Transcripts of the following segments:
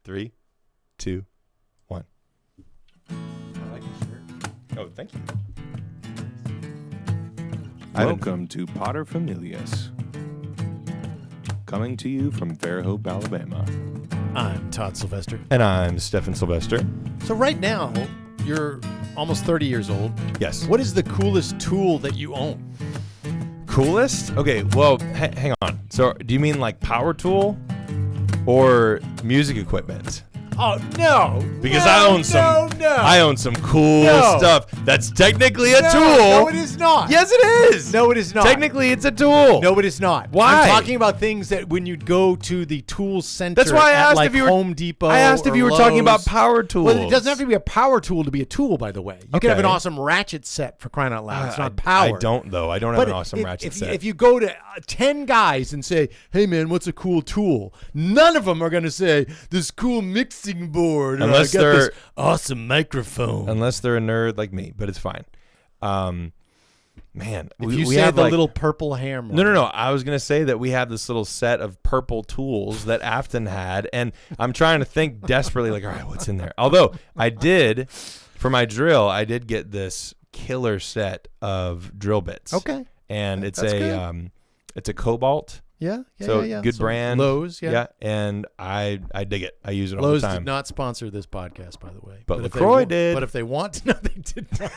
3, 2, 1. I like your shirt. Oh, thank you. Welcome to Potter Familias. Coming to you from Fairhope, Alabama. I'm Todd Sylvester. And I'm Stephen Sylvester. So right now, you're almost 30 years old. Yes. What is the coolest tool that you own? Coolest? Okay, well, hang on. So do you mean like power tool or music equipment? Oh, no. Because I own some cool stuff that's technically a tool. No, it is not. Yes, it is. No, it is not. Technically, it's a tool. No, it is not. Why? I'm talking about things that when you go to the tool center That's why I at asked like if you were Home Depot. I asked if you were talking about power tools. Well, it doesn't have to be a power tool to be a tool, by the way. You can have an awesome ratchet set for crying out loud. It's not power. I don't, though. I don't have an awesome ratchet set. If you go to 10 guys and say, hey, man, what's a cool tool? None of them are going to say, this cool mixing board. Unless or I got they're this awesome microphone. Unless they're a nerd like me, but it's fine. Man, if you we say have the like, little purple hammer. No. I was going to say that we have this little set of purple tools that Afton had, and I'm trying to think desperately, like, all right, what's in there? Although I did, for my drill, I did get this killer set of drill bits. Okay. And it's good. It's a Cobalt. Yeah. Good brand. Lowe's, yeah. And I dig it. I use it all Lowe's the time. did not sponsor this podcast, by the way. But LaCroix did. But if they want to, no, they did not.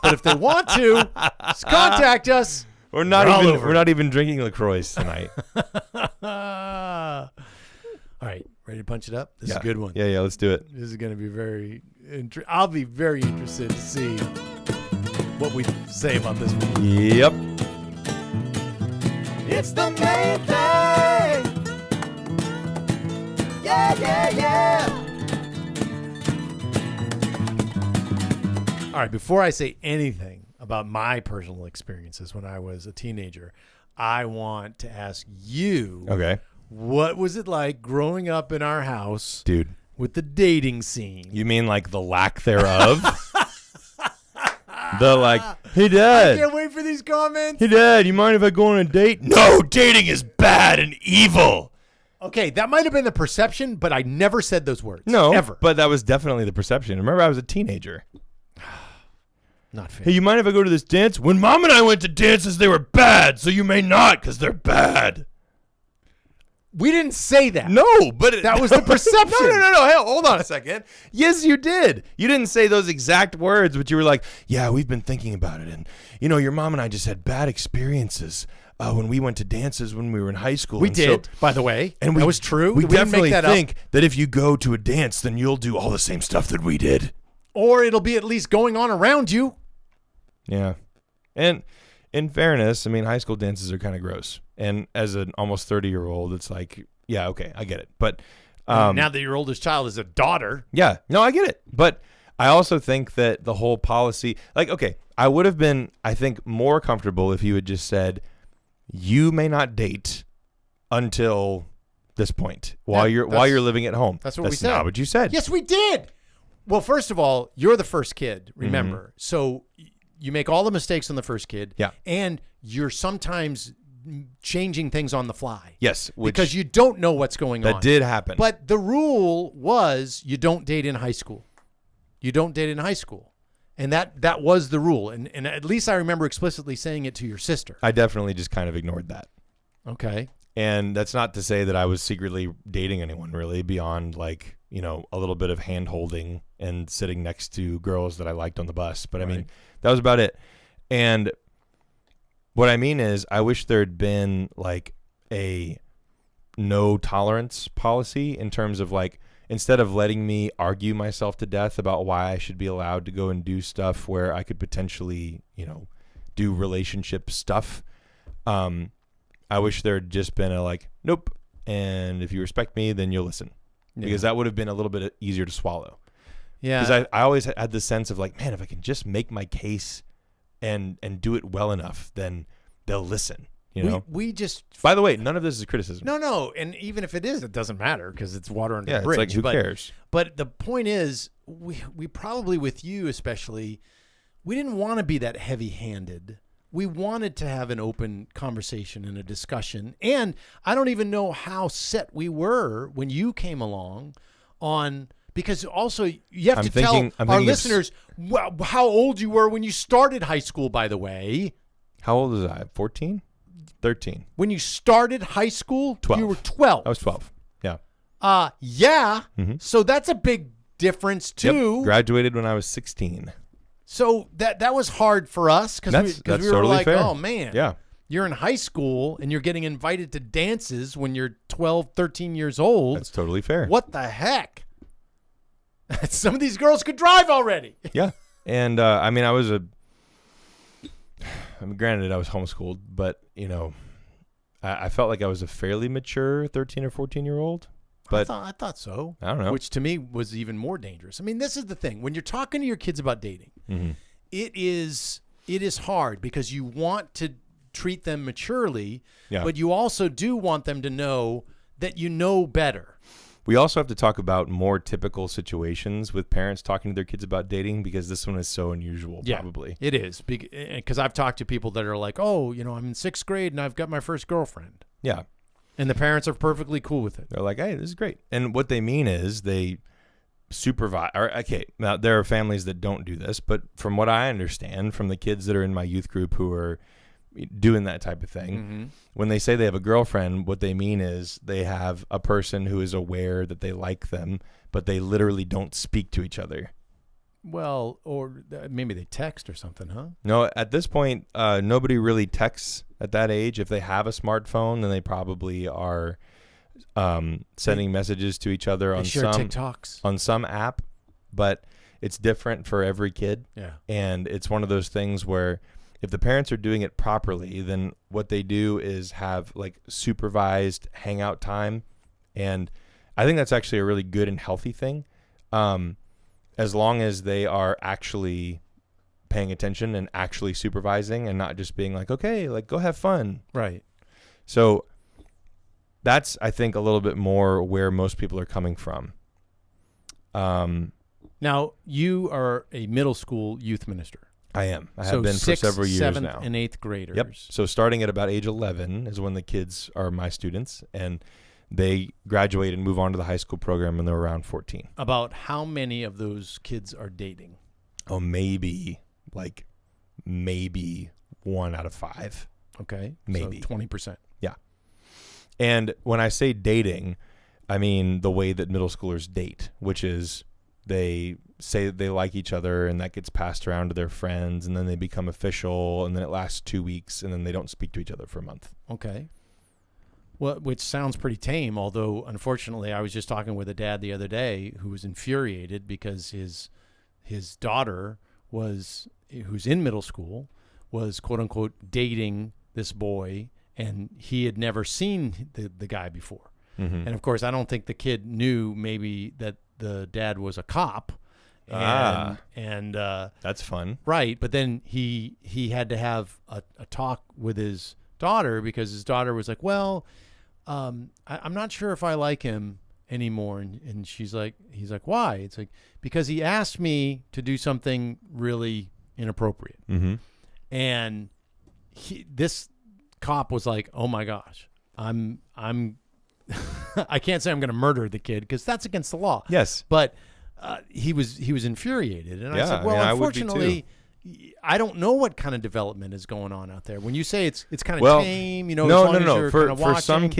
But if they want to, just contact us. We're not even drinking LaCroix tonight. All right, ready to punch it up? This is a good one. Yeah, let's do it. This is going to be very I'll be very interested to see what we say about this one. Yep. It's the main thing. Yeah. All right, before I say anything about my personal experiences when I was a teenager, I want to ask you, Okay. what was it like growing up in our house, Dude. with the dating scene? You mean like the lack thereof? The like, hey dad. I can't wait for these comments. Hey dad, you mind if I go on a date? No, dating is bad and evil. Okay, that might have been the perception, but I never said those words. No, ever. But that was definitely the perception. Remember, I was a teenager. Not fair. Hey, you mind if I go to this dance? When Mom and I went to dances, they were bad, so you may not because they're bad. We didn't say that. No, but that was the perception. No. Hey, hold on a second. Yes, you did. You didn't say those exact words, but you were like, yeah, we've been thinking about it. And, your mom and I just had bad experiences when we went to dances when we were in high school. We did, by the way. And that was true. We definitely make that think up? that if you go to a dance, then you'll do all the same stuff that we did. Or it'll be at least going on around you. Yeah. And in fairness, I mean, high school dances are kind of gross. And as an almost 30-year-old, it's like, yeah, okay, I get it. But now that your oldest child is a daughter. Yeah, no, I get it. But I also think that the whole policy, like, okay, I would have been, I think, more comfortable if you had just said, you may not date until this point while you're living at home. That's what we said. That's not what you said. Yes, we did. Well, first of all, you're the first kid, remember. Mm-hmm. So you make all the mistakes on the first kid. Yeah. And you're sometimes changing things on the fly. Yes. Because you don't know what's going on. That did happen. But the rule was you don't date in high school. You don't date in high school. And that was the rule. And at least I remember explicitly saying it to your sister. I definitely just kind of ignored that. Okay. And that's not to say that I was secretly dating anyone really beyond like, a little bit of hand holding and sitting next to girls that I liked on the bus. But I mean, that was about it. And what I mean is I wish there had been like a no tolerance policy in terms of like, instead of letting me argue myself to death about why I should be allowed to go and do stuff where I could potentially, do relationship stuff. I wish there had just been a like, nope. And if you respect me, then you'll listen. Because that would have been a little bit easier to swallow. Yeah. Because I always had the sense of like, man, if I can just make my case and do it well enough, then they'll listen. We just. By the way, none of this is criticism. No, and even if it is, it doesn't matter because it's water under the it's bridge. like who cares? But the point is, we probably with you especially, we didn't want to be that heavy-handed we wanted to have an open conversation and a discussion. And I don't even know how set we were when you came along on, because also you have to tell our listeners how old you were when you started high school, by the way. How old was I? 14? 13. When you started high school, 12. You were 12. I was 12. Yeah. Yeah. Mm-hmm. So that's a big difference too. Yep. Graduated when I was 16. So that was hard for us because we were totally like, fair. oh man, Yeah. You're in high school and you're getting invited to dances when you're 12, 13 years old. That's totally fair. What the heck? Some of these girls could drive already. Yeah. And I mean, granted I was homeschooled, but I felt like I was a fairly mature 13 or 14-year-old. But I thought so. I don't know. Which to me was even more dangerous. I mean, this is the thing. When you're talking to your kids about dating, mm-hmm. it is hard because you want to treat them maturely, but you also do want them to know that you know better. We also have to talk about more typical situations with parents talking to their kids about dating, because this one is so unusual, probably. It is. Because I've talked to people that are like, oh, I'm in 6th grade and I've got my first girlfriend. Yeah. And the parents are perfectly cool with it. They're like, hey, this is great. And what they mean is they supervise. Okay, now there are families that don't do this, but from what I understand from the kids that are in my youth group who are doing that type of thing, mm-hmm. when they say they have a girlfriend, what they mean is they have a person who is aware that they like them, but they literally don't speak to each other. Well, or maybe they text or something, huh? No, at this point, nobody really texts at that age. If they have a smartphone, then they probably are sending messages to each other on some app, but it's different for every kid. Yeah. And it's one of those things where if the parents are doing it properly, then what they do is have like supervised hangout time. And I think that's actually a really good and healthy thing. As long as they are actually paying attention and actually supervising and not just being like, okay, like go have fun. Right. So that's, I think, a little bit more where most people are coming from. Now, you are a middle school youth minister. I am. I have been for several years 7th, now. and 8th graders. Yep. So starting at about age 11 is when the kids are my students, and they graduate and move on to the high school program when they're around 14. About how many of those kids are dating? Oh, maybe 1 out of 5. Okay. Maybe. So 20%. Yeah. And when I say dating, I mean the way that middle schoolers date, which is they say they like each other and that gets passed around to their friends, and then they become official, and then it lasts 2 weeks, and then they don't speak to each other for a month. Okay. Well, which sounds pretty tame, although unfortunately I was just talking with a dad the other day who was infuriated because his daughter who's in middle school, was quote unquote dating this boy, and he had never seen the guy before. Mm-hmm. And of course, I don't think the kid knew maybe that the dad was a cop. And that's fun. Right. But then he had to have a talk with his daughter, because his daughter was like, well, I'm not sure if I like him anymore. And he's like, why? It's like, because he asked me to do something really inappropriate. Mm-hmm. And this cop was like, oh my gosh, I'm I can't say I'm going to murder the kid because that's against the law. Yes. But he was infuriated. And I said, well, I unfortunately, I don't know what kind of development is going on out there. When you say it's kind of tame, no. For some watching.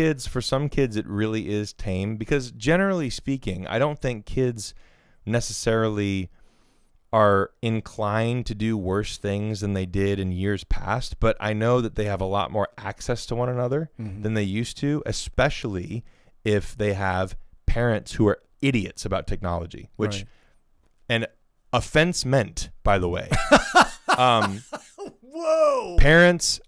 kids, it really is tame, because generally speaking, I don't think kids necessarily are inclined to do worse things than they did in years past. But I know that they have a lot more access to one another than they used to, especially if they have parents who are idiots about technology, which, right. And offense meant, by the way. Whoa!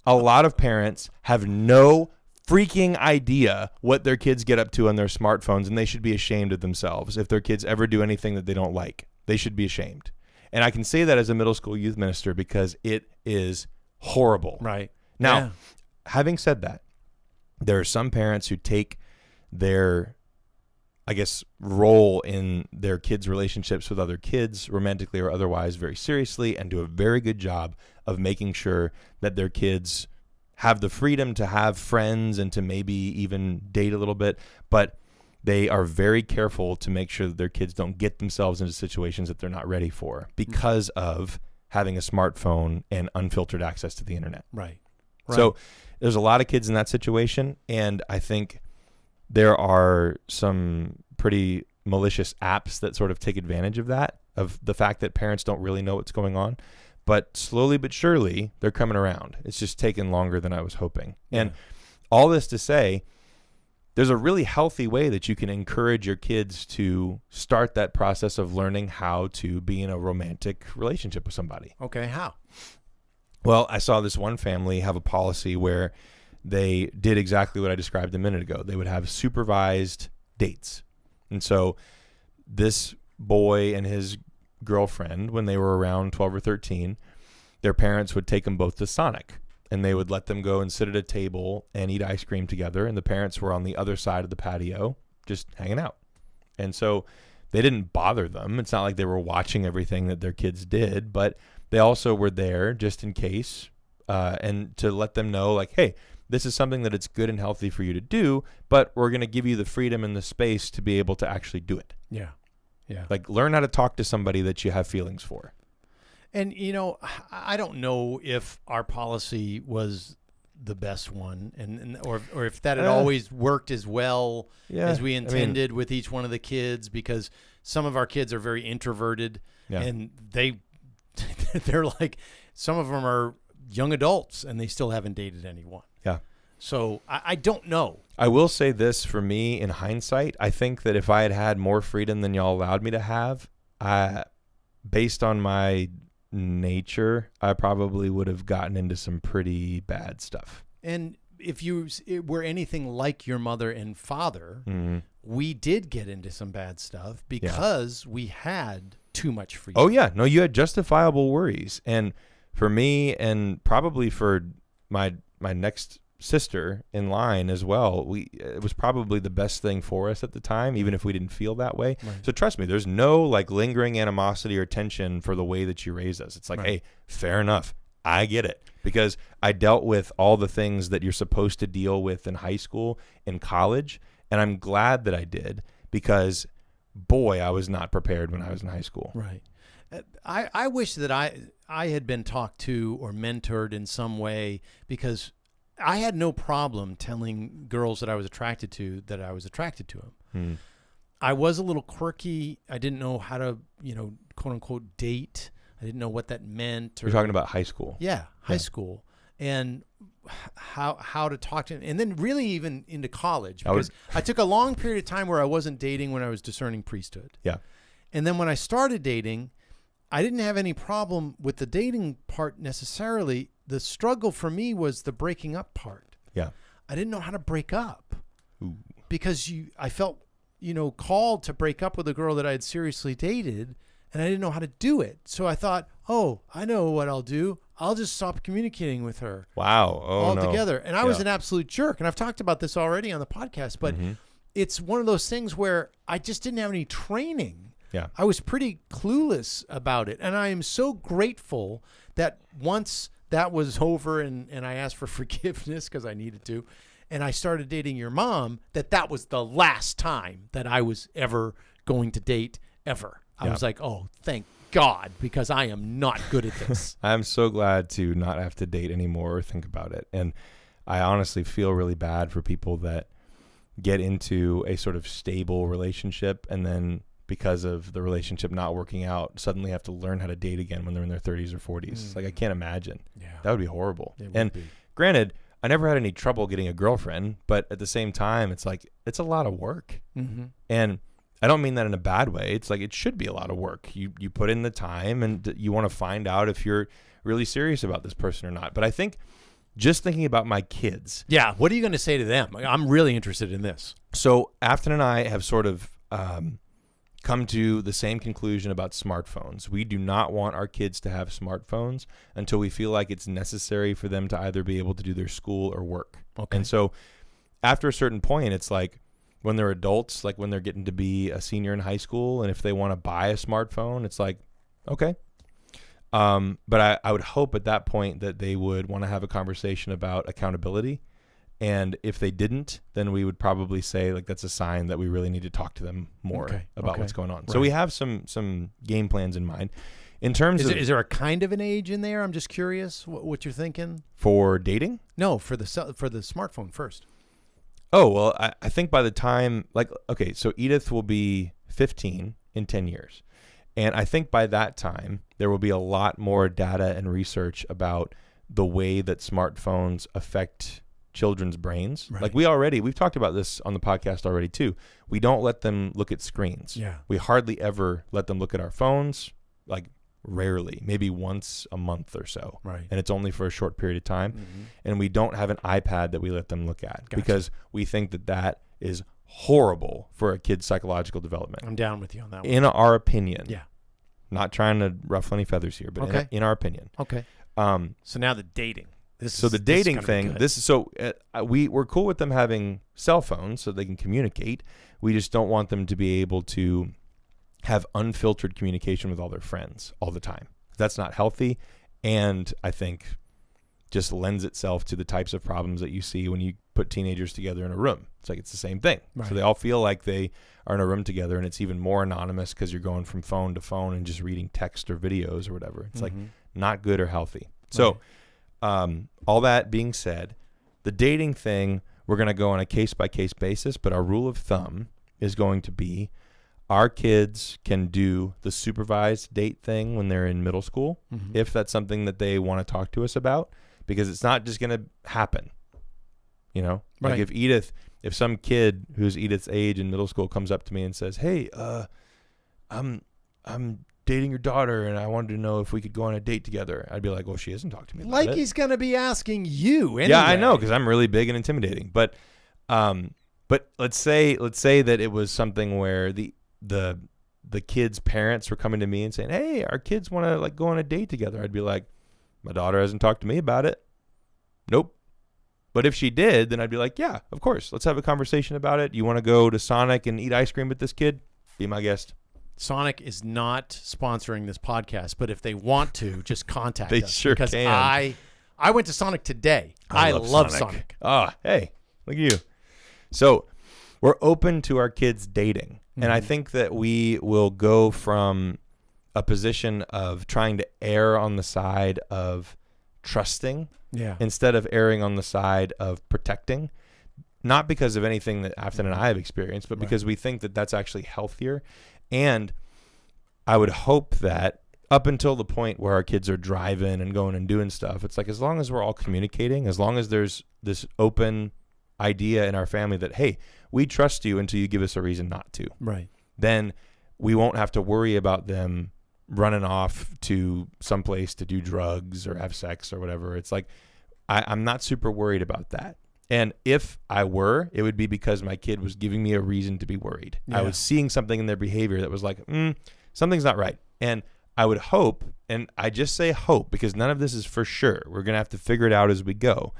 A lot of parents have no freaking idea what their kids get up to on their smartphones, and they should be ashamed of themselves if their kids ever do anything that they don't like. They should be ashamed. And I can say that as a middle school youth minister because it is horrible. Right. Now, having said that, there are some parents who take their I guess, role in their kids' relationships with other kids, romantically or otherwise, very seriously, and do a very good job of making sure that their kids have the freedom to have friends and to maybe even date a little bit, but they are very careful to make sure that their kids don't get themselves into situations that they're not ready for because of having a smartphone and unfiltered access to the internet. Right. So there's a lot of kids in that situation, and I think there are some pretty malicious apps that sort of take advantage of that, of the fact that parents don't really know what's going on. But slowly but surely, they're coming around. It's just taken longer than I was hoping. Yeah. And all this to say, there's a really healthy way that you can encourage your kids to start that process of learning how to be in a romantic relationship with somebody. Okay, how? Well, I saw this one family have a policy where they did exactly what I described a minute ago. They would have supervised dates. And so this boy and his girlfriend, when they were around 12 or 13, their parents would take them both to Sonic, and they would let them go and sit at a table and eat ice cream together. And the parents were on the other side of the patio just hanging out. And so they didn't bother them. It's not like they were watching everything that their kids did, but they also were there just in case, and to let them know, like, hey, this is something that it's good and healthy for you to do, but we're going to give you the freedom and the space to be able to actually do it. Yeah. Yeah. Like, learn how to talk to somebody that you have feelings for. And, you know, I don't know if our policy was the best one, or if that had always worked as well as we intended with each one of the kids, because some of our kids are very introverted, and they're like, some of them are young adults and they still haven't dated anyone. Yeah. So I don't know. I will say this, for me, in hindsight, I think that if I had had more freedom than y'all allowed me to have, based on my nature, I probably would have gotten into some pretty bad stuff. And if you were anything like your mother and father, we did get into some bad stuff because we had too much freedom. Oh, yeah. No, you had justifiable worries. And for me, and probably for my next sister in line as well, it was probably the best thing for us at the time, even if we didn't feel that way. Right. So trust me, there's no like lingering animosity or tension for the way that you raised us. It's like, hey, fair enough. I get it, because I dealt with all the things that you're supposed to deal with in high school and college, and I'm glad that I did, because boy, I was not prepared when I was in high school. Right. I wish that I had been talked to or mentored in some way, because I had no problem telling girls that I was attracted to them. I was a little quirky. I didn't know how to, quote unquote, date. I didn't know what that meant. You're talking about high school. Yeah, high school. And how to talk to them. And then really even into college, because I took a long period of time where I wasn't dating when I was discerning priesthood. Yeah. And then when I started dating, I didn't have any problem with the dating part necessarily. The struggle for me was the breaking up part. Yeah. I didn't know how to break up. Ooh. Because I felt, called to break up with a girl that I had seriously dated, and I didn't know how to do it. So I thought, I know what I'll do. I'll just stop communicating with her. Wow. Altogether. And I was an absolute jerk. And I've talked about this already on the podcast, but it's one of those things where I just didn't have any training. Yeah. I was pretty clueless about it. And I am so grateful that once that was over and I asked for forgiveness because I needed to, and I started dating your mom, that was the last time that I was ever going to date ever. I was like, oh, thank God, because I am not good at this. I'm so glad to not have to date anymore or think about it. And I honestly feel really bad for people that get into a sort of stable relationship and then, because of the relationship not working out, suddenly have to learn how to date again when they're in their 30s or 40s. It's like, I can't imagine. Yeah. That would be horrible. Granted, I never had any trouble getting a girlfriend, but at the same time, it's like, it's a lot of work. And I don't mean that in a bad way. It's like, it should be a lot of work. You put in the time and you want to find out if you're really serious about this person or not. But I think just thinking about my kids. Yeah. What are you going to say to them? I'm really interested in this. So Afton and I have sort of come to the same conclusion about smartphones. We do not want our kids to have smartphones until we feel like it's necessary for them to either be able to do their school or work. Okay. And so after a certain point, it's like, when they're adults, like when they're getting to be a senior in high school, and if they want to buy a smartphone, it's like, okay. But I would hope at that point that they would want to have a conversation about accountability. And if they didn't, then we would probably say, like, that's a sign that we really need to talk to them more about what's going on. Right. So we have some game plans in mind. In terms of, is there a kind of an age in there? I'm just curious what you're thinking. For dating? No, for the smartphone first. Oh, well, I think by the time, like, okay, so Edith will be 15 in 10 years. And I think by that time, there will be a lot more data and research about the way that smartphones affect children's brains. Right. Like we've talked about this on the podcast already too. We don't let them look at screens. Yeah. We hardly ever let them look at our phones, like rarely, maybe once a month or so. Right. And it's only for a short period of time. Mm-hmm. And we don't have an iPad that we let them look at because we think that is horrible for a kid's psychological development. I'm down with you on that one. In our opinion. Yeah. Not trying to ruffle any feathers here, but in our opinion. Okay. So now the dating. The dating thing. We're cool with them having cell phones so they can communicate. We just don't want them to be able to have unfiltered communication with all their friends all the time. That's not healthy, and I think just lends itself to the types of problems that you see when you put teenagers together in a room. It's like it's the same thing. Right. So they all feel like they are in a room together, and it's even more anonymous because you're going from phone to phone and just reading text or videos or whatever. It's like not good or healthy. So all that being said, the dating thing, we're going to go on a case-by-case basis, but our rule of thumb is going to be our kids can do the supervised date thing when they're in middle school, if that's something that they want to talk to us about, because it's not just going to happen. You know, like if some kid who's Edith's age in middle school comes up to me and says, "Hey, I'm dating your daughter, and I wanted to know if we could go on a date together," I'd be like, "Well, she hasn't talked to me about it." He's going to be asking you anyway. Yeah, I know, because I'm really big and intimidating. But let's say that it was something where the kids' parents were coming to me and saying, "Hey, our kids want to like go on a date together." I'd be like, "My daughter hasn't talked to me about it." Nope. But if she did, then I'd be like, "Yeah, of course. Let's have a conversation about it. You want to go to Sonic and eat ice cream with this kid? Be my guest." Sonic is not sponsoring this podcast, but if they want to, just contact they us. Sure because can. I went to Sonic today. I love Sonic. Oh, hey, look at you. So we're open to our kids dating. And I think that we will go from a position of trying to err on the side of trusting instead of erring on the side of protecting. Not because of anything that Afton and I have experienced, but because we think that that's actually healthier. And I would hope that up until the point where our kids are driving and going and doing stuff, it's like as long as we're all communicating, as long as there's this open idea in our family that, hey, we trust you until you give us a reason not to. Right. Then we won't have to worry about them running off to someplace to do drugs or have sex or whatever. It's like I'm not super worried about that. And if I were, it would be because my kid was giving me a reason to be worried. Yeah. I was seeing something in their behavior that was like, something's not right. And I would hope, and I just say hope because none of this is for sure. We're going to have to figure it out as we go.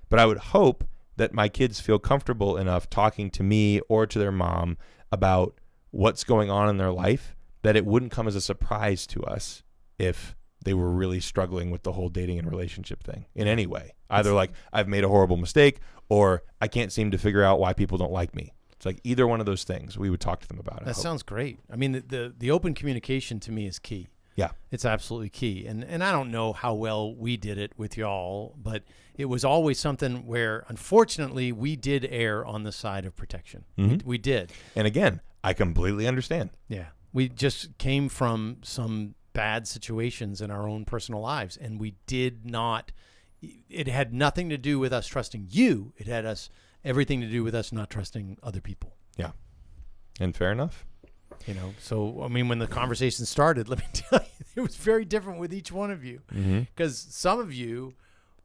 But I would hope that my kids feel comfortable enough talking to me or to their mom about what's going on in their life that it wouldn't come as a surprise to us if they were really struggling with the whole dating and relationship thing in any way. Either like I've made a horrible mistake or I can't seem to figure out why people don't like me. It's like either one of those things we would talk to them about. That sounds great. I mean, the open communication to me is key. Yeah. It's absolutely key. And I don't know how well we did it with y'all, but it was always something where, unfortunately, we did err on the side of protection. We did. And again, I completely understand. Yeah. We just came from some bad situations in our own personal lives, and we did not, it had nothing to do with us trusting you. It had everything to do with us not trusting other people. Yeah. And fair enough. You know, so, I mean, when the conversation started, let me tell you, it was very different with each one of you. Because some of you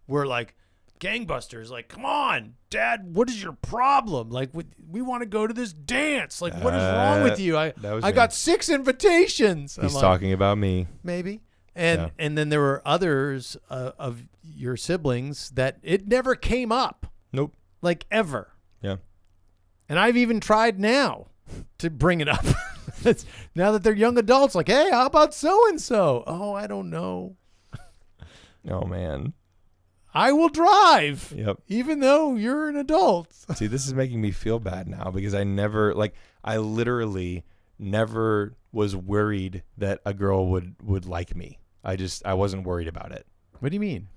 were like gangbusters, like, come on, Dad, what is your problem? Like, we want to go to this dance. Like, what is wrong with you? I got 6 invitations. He's talking about me. Maybe. And then there were others of your siblings that it never came up. Nope. Like, ever. Yeah. And I've even tried now to bring it up. Now that they're young adults, like, hey, how about so-and-so? Oh, I don't know. Oh, man. I will drive. Yep. Even though you're an adult. See, this is making me feel bad now because I literally never was worried that a girl would like me. I wasn't worried about it. What do you mean?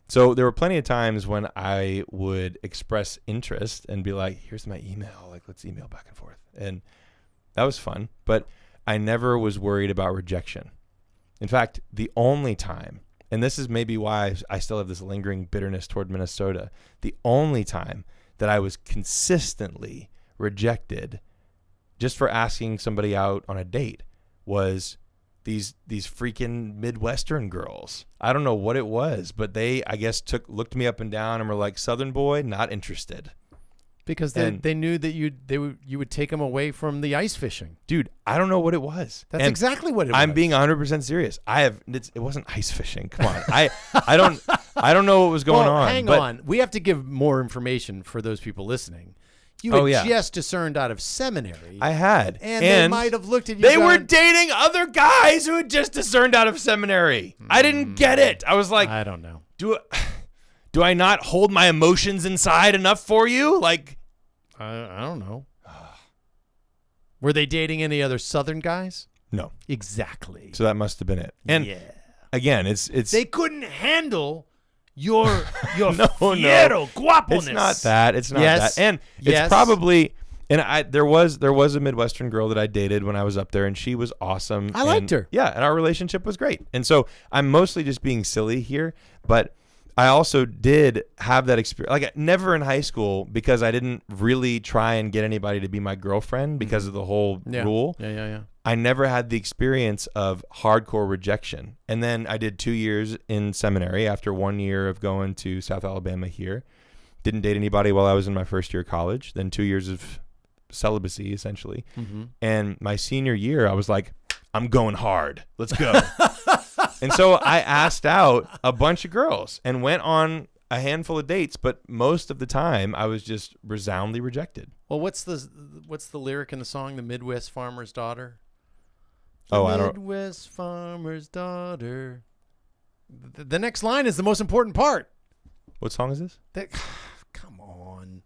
So there were plenty of times when I would express interest and be like, here's my email. Like, let's email back and forth. And that was fun. But I never was worried about rejection. In fact, the only time, and this is maybe why I still have this lingering bitterness toward Minnesota, the only time that I was consistently rejected just for asking somebody out on a date was these freaking Midwestern girls. I don't know what it was, but they, I guess, looked me up and down and were like, Southern boy, not interested. Because they knew that you would take them away from the ice fishing. Dude, I don't know what it was. That's exactly what it was. I'm being 100% serious. It wasn't ice fishing. Come on. I don't know what was going on. Hang on. We have to give more information for those people listening. You had just discerned out of seminary. I had. And they might have looked at you. They were dating other guys who had just discerned out of seminary. I didn't get it. I was like, I don't know. Do I not hold my emotions inside enough for you? Like, I don't know. Were they dating any other Southern guys? No. Exactly. So that must have been it. And again, it's they couldn't handle your fiero guaponess. It's not that. It's not that. And it's probably, and there was a Midwestern girl that I dated when I was up there, and she was awesome. I liked her. Yeah, and our relationship was great. And so I'm mostly just being silly here, but I also did have that experience, like never in high school, because I didn't really try and get anybody to be my girlfriend because of the whole rule. Yeah. I never had the experience of hardcore rejection. And then I did 2 years in seminary after 1 year of going to South Alabama here. Didn't date anybody while I was in my first year of college. Then 2 years of celibacy, essentially. Mm-hmm. And my senior year, I was like, I'm going hard. Let's go. And so I asked out a bunch of girls and went on a handful of dates, but most of the time I was just resoundingly rejected. Well, what's the lyric in the song, The Midwest Farmer's Daughter? I don't. Midwest Farmer's Daughter. The next line is the most important part. What song is this? Come on.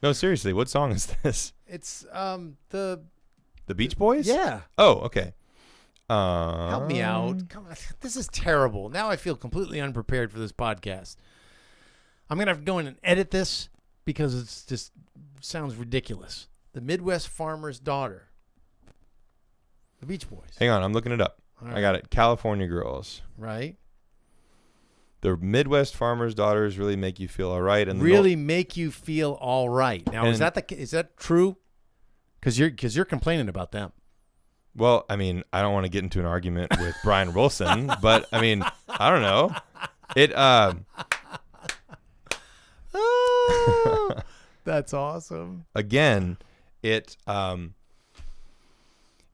No, seriously, what song is this? It's the Beach Boys? Yeah. Oh, okay. Help me out. Come on. This is terrible. Now I feel completely unprepared for this podcast. I'm going to have to go in and edit this because it's just sounds ridiculous. The Midwest Farmer's Daughter. The Beach Boys. Hang on, I'm looking it up. Right. I got it. California Girls. Right. The Midwest Farmer's Daughters really make you feel all right, and really make you feel all right. Now, is that true? Because you're complaining about them. Well, I mean, I don't want to get into an argument with Brian Wilson, but I mean, I don't know. That's awesome. Again, it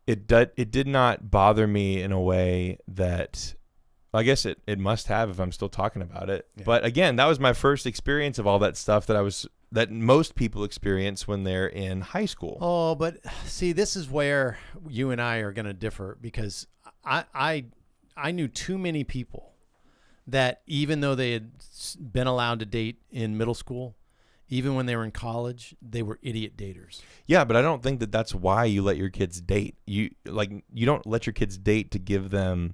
did not bother me in a way that, I guess it must have if I'm still talking about it. Yeah. But again, that was my first experience of all that stuff that most people experience when they're in high school. Oh, but see, this is where you and I are going to differ, because I knew too many people that even though they had been allowed to date in middle school, even when they were in college, they were idiot daters. Yeah, but I don't think that that's why you let your kids date. You don't let your kids date to give them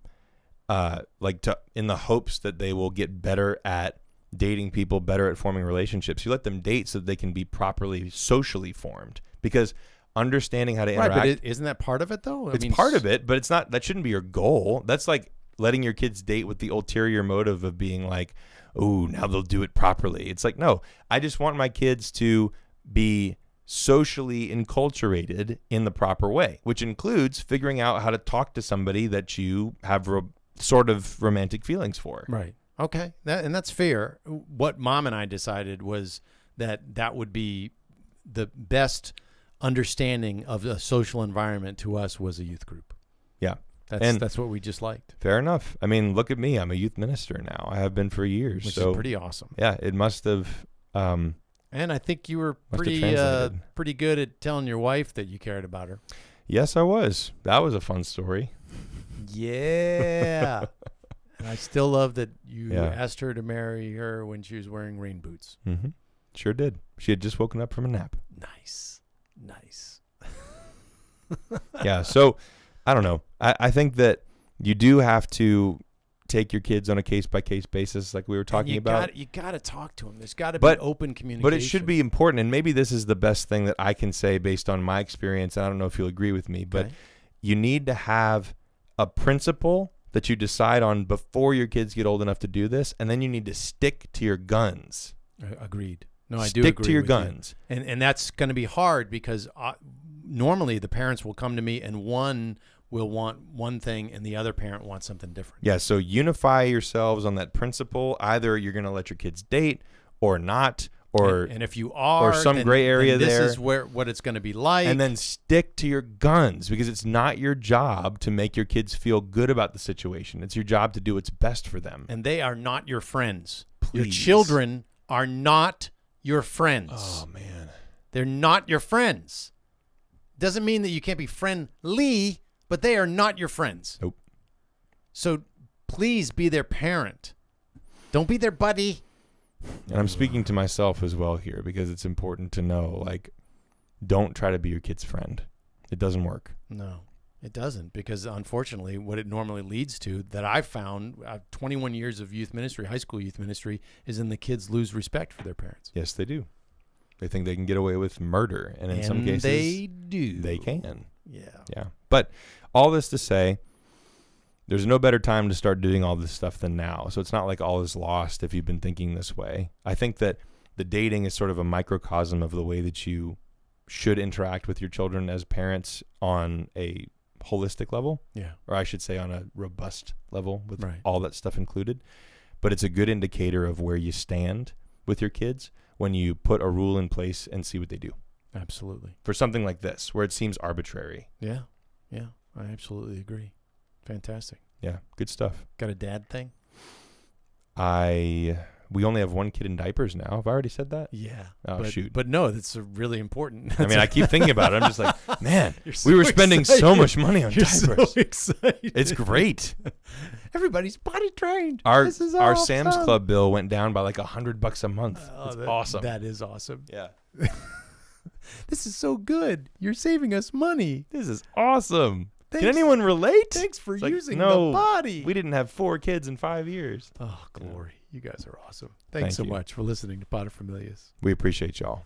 in the hopes that they will get better at dating people, better at forming relationships. You let them date so that they can be properly socially formed, because understanding how to interact. Right, but isn't that part of it though? It's part of it, but it's not. That shouldn't be your goal. That's like letting your kids date with the ulterior motive of being like, oh, now they'll do it properly. It's like, no, I just want my kids to be socially enculturated in the proper way, which includes figuring out how to talk to somebody that you have sort of romantic feelings for. Right. Okay. And that's fair. What Mom and I decided was that would be the best understanding of a social environment to us was a youth group. Yeah. That's what we just liked. Fair enough. I mean, look at me. I'm a youth minister now. I have been for years. Which is pretty awesome. Yeah. It must have And I think you were Must have translated. pretty good at telling your wife that you cared about her. Yes, I was. That was a fun story. Yeah. And I still love that you Yeah. asked her to marry her when she was wearing rain boots. Mm-hmm. Sure did. She had just woken up from a nap. Nice. Yeah. So I don't know. I think that you do have to take your kids on a case-by-case basis like we were talking about. You got to talk to them. There's got to be But- open communication. But it should be important, and maybe this is the best thing that I can say based on my experience. I don't know if you'll agree with me, but Okay. you need to have a principle that you decide on before your kids get old enough to do this, and then you need to stick to your guns. Agreed. No, I do Stick agree to your with you. guns. And that's going to be hard because normally the parents will come to me and one will want one thing and the other parent wants something different. Yeah, so unify yourselves on that principle. Either you're going to let your kids date or not, or and if you are, some then- gray area then this there. is what it's going to be like. and then stick to your guns, because it's not your job to make your kids feel good about the situation. It's your job to do what's best for them. And they are not your friends. Your Please. children are not your friends. Oh, man. They're not your friends. Doesn't mean that you can't be friendly, but they are not your friends. Nope. So please be their parent. Don't be their buddy. And I'm speaking to myself as well here, because it's important to know, like, don't try to be your kid's friend. It doesn't work. No, it doesn't, because unfortunately what it normally leads to, that I've found, 21 years of youth ministry, high school youth ministry, is then the kids lose respect for their parents. Yes, they do. They think they can get away with murder, and in some cases they do. they can. Yeah. Yeah. But all this to say, there's no better time to start doing all this stuff than now. So it's not like all is lost if you've been thinking this way. I think that the dating is sort of a microcosm of the way that you should interact with your children as parents on a holistic level, Yeah. or I should say on a robust level with Right. all that stuff included. But it's a good indicator of where you stand with your kids when you put a rule in place and see what they do. Absolutely. For something like this, where it seems arbitrary. Yeah. Yeah. I absolutely agree. Fantastic. Yeah, good stuff. Got a dad thing? We only have one kid in diapers now. Have I already said that? Yeah. Oh, shoot. But no, that's really important. I mean, I keep thinking about it. I'm just like, man, You're so we were spending so excited. much money on You're diapers. so excited. It's great. Everybody's potty trained. Our This is our awesome. Sam's Club bill went down by like $100 a month. Oh, It's that- awesome. That is awesome. Yeah. This is so good. You're saving us money. This is awesome. Can Thanks- anyone relate? Thanks for It's like, using no, the body. We didn't have 4 kids in 5 years. Oh, glory. You guys are awesome. Thank Thanks so you. much for listening to Pater Familias. We appreciate y'all.